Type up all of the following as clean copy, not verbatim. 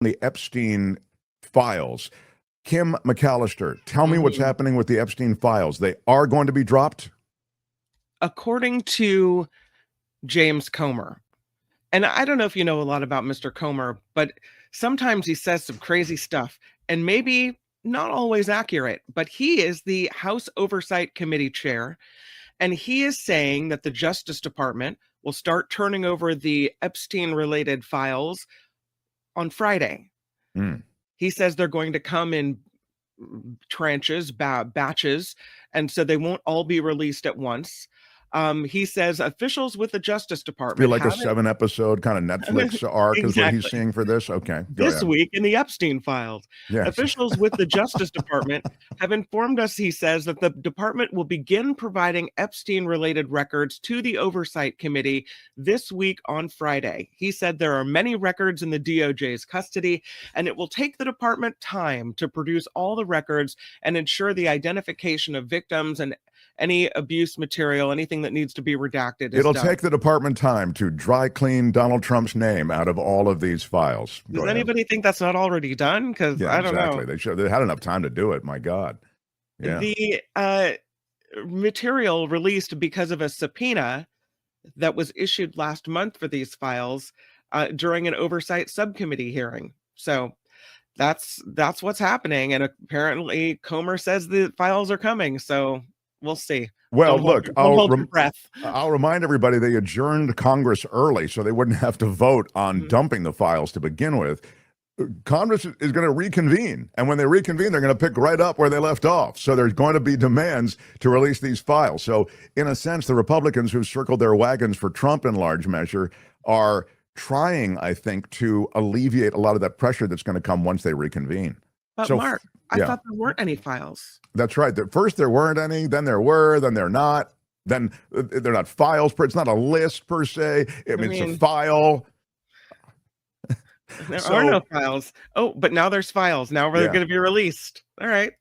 the Epstein files. Kim McAllister, tell me what's happening with the Epstein files. They are going to be dropped? According to James Comer, and I don't know if you know a lot about Mr. Comer, but sometimes he says some crazy stuff and maybe not always accurate, but he is the House Oversight Committee chair. And he is saying that the Justice Department will start turning over the Epstein related files on Friday. He says they're going to come in tranches, batches, and so they won't all be released at once. He says officials with the Justice Department feel like a 7-episode kind of Netflix arc is what he's seeing for this. Okay, this week in the Epstein files, officials with the Justice Department have informed us, he says, that the department will begin providing Epstein-related records to the Oversight Committee this week on Friday. He said there are many records in the DOJ's custody, and it will take the department time to produce all the records and ensure the identification of victims and any abuse material, anything that needs to be redacted. It'll take the department time to dry clean Donald Trump's name out of all of these files. Does anybody think that's not already done? Because I don't know. They had enough time to do it. My God. Yeah. The material released because of a subpoena that was issued last month for these files during an oversight subcommittee hearing. So that's what's happening. And apparently Comer says the files are coming. So we'll see. Well, look, I'll remind everybody they adjourned Congress early so they wouldn't have to vote on dumping the files to begin with. Congress is going to reconvene, and when they reconvene, they're going to pick right up where they left off. So there's going to be demands to release these files. So in a sense, the Republicans who circled their wagons for Trump in large measure are trying, I think, to alleviate a lot of that pressure that's going to come once they reconvene. But Mark, I thought there weren't any files. That's right. First there weren't any, then there were, then they're not. Then they're not files. It's not a list per se. I mean, it's a file. There are no files. Oh, but now there's files. Now they're going to be released. All right.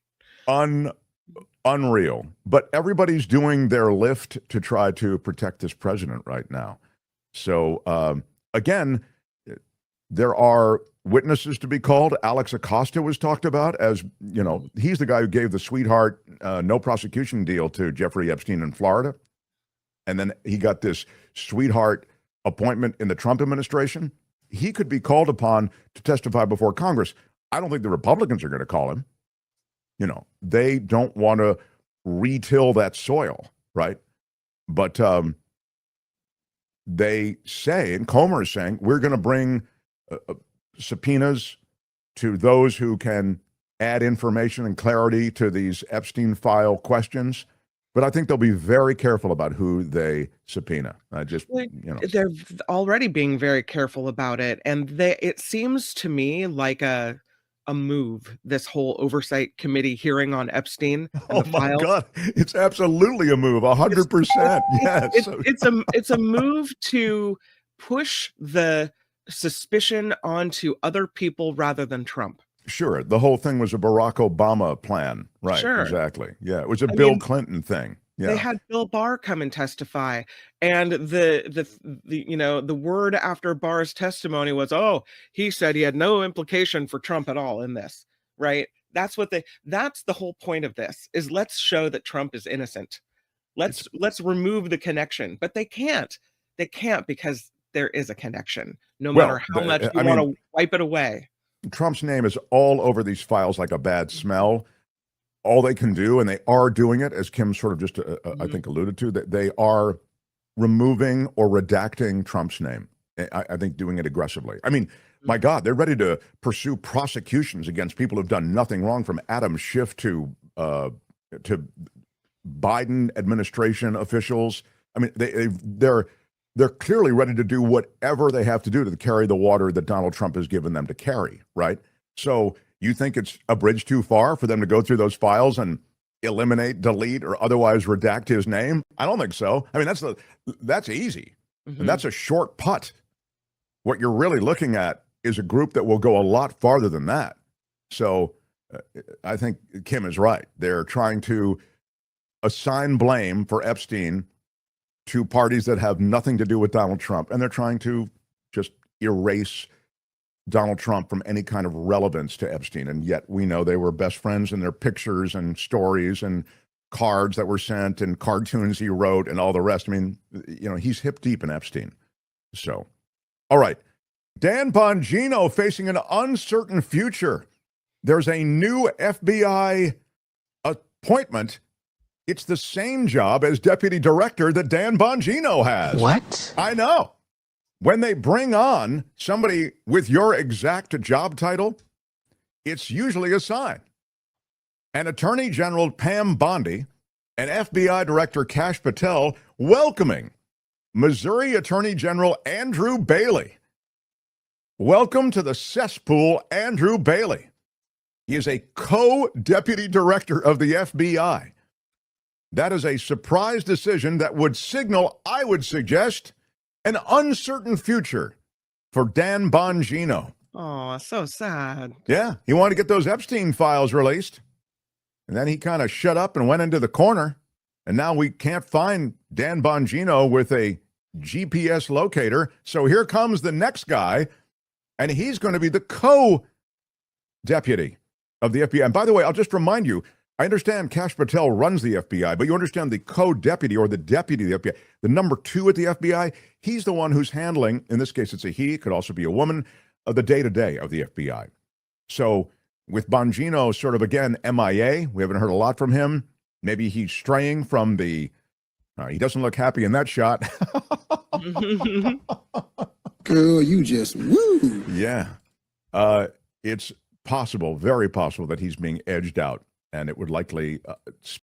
Unreal. But everybody's doing their lift to try to protect this president right now. So, again, there are witnesses to be called. Alex Acosta was talked about as, you know, he's the guy who gave the sweetheart no prosecution deal to Jeffrey Epstein in Florida. And then he got this sweetheart appointment in the Trump administration. He could be called upon to testify before Congress. I don't think the Republicans are going to call him. You know, they don't want to retill that soil, right? But they say, and Comer is saying, we're going to bring subpoenas to those who can add information and clarity to these Epstein file questions. But I think they'll be very careful about who they subpoena. They're already being very careful about it. And it seems to me like a move, this whole oversight committee hearing on Epstein. Oh my God. It's absolutely a move. 100%. Yes. It's a move to push the suspicion onto other people rather than Trump. Sure. The whole thing was a Barack Obama plan. Right. Sure. Exactly. Yeah. It was a Bill Clinton thing. Yeah. They had Bill Barr come and testify. And the word after Barr's testimony was, oh, he said he had no implication for Trump at all in this. Right. That's the whole point of this is let's show that Trump is innocent. Let's remove the connection. But they can't because there is a connection, no matter how much you want to wipe it away. Trump's name is all over these files like a bad smell. All they can do, and they are doing it, as Kim sort of just, I think, alluded to, that they are removing or redacting Trump's name. I think doing it aggressively. I mean, my God, they're ready to pursue prosecutions against people who've done nothing wrong, from Adam Schiff to Biden administration officials. I mean, they're clearly ready to do whatever they have to do to carry the water that Donald Trump has given them to carry, right? So you think it's a bridge too far for them to go through those files and eliminate, delete, or otherwise redact his name? I don't think so. I mean, that's easy. And that's a short putt. What you're really looking at is a group that will go a lot farther than that. So I think Kim is right. They're trying to assign blame for Epstein to parties that have nothing to do with Donald Trump, and they're trying to just erase Donald Trump from any kind of relevance to Epstein. And yet we know they were best friends, and their pictures and stories and cards that were sent and cartoons he wrote and all the rest. I mean, he's hip deep in Epstein. So, all right. Dan Bongino facing an uncertain future. There's a new FBI appointment. It's the same job as deputy director that Dan Bongino has. What? I know. When they bring on somebody with your exact job title, it's usually a sign. And Attorney General Pam Bondi and FBI Director Kash Patel welcoming Missouri Attorney General Andrew Bailey. Welcome to the cesspool, Andrew Bailey. He is a co-deputy director of the FBI. That is a surprise decision that would signal, I would suggest, an uncertain future for Dan Bongino. Oh, so sad. Yeah, he wanted to get those Epstein files released. And then he kind of shut up and went into the corner. And now we can't find Dan Bongino with a GPS locator. So here comes the next guy, and he's going to be the co-deputy of the FBI. And by the way, I'll just remind you, I understand Kash Patel runs the FBI, but you understand the co-deputy or the deputy of the FBI, the number 2 at the FBI, he's the one who's handling, in this case it's a he, could also be a woman, the day-to-day of the FBI. So with Bongino sort of, again, MIA, we haven't heard a lot from him. Maybe he's straying from the, he doesn't look happy in that shot. Girl, you just woo. Yeah. It's possible, very possible, that he's being edged out. And it would likely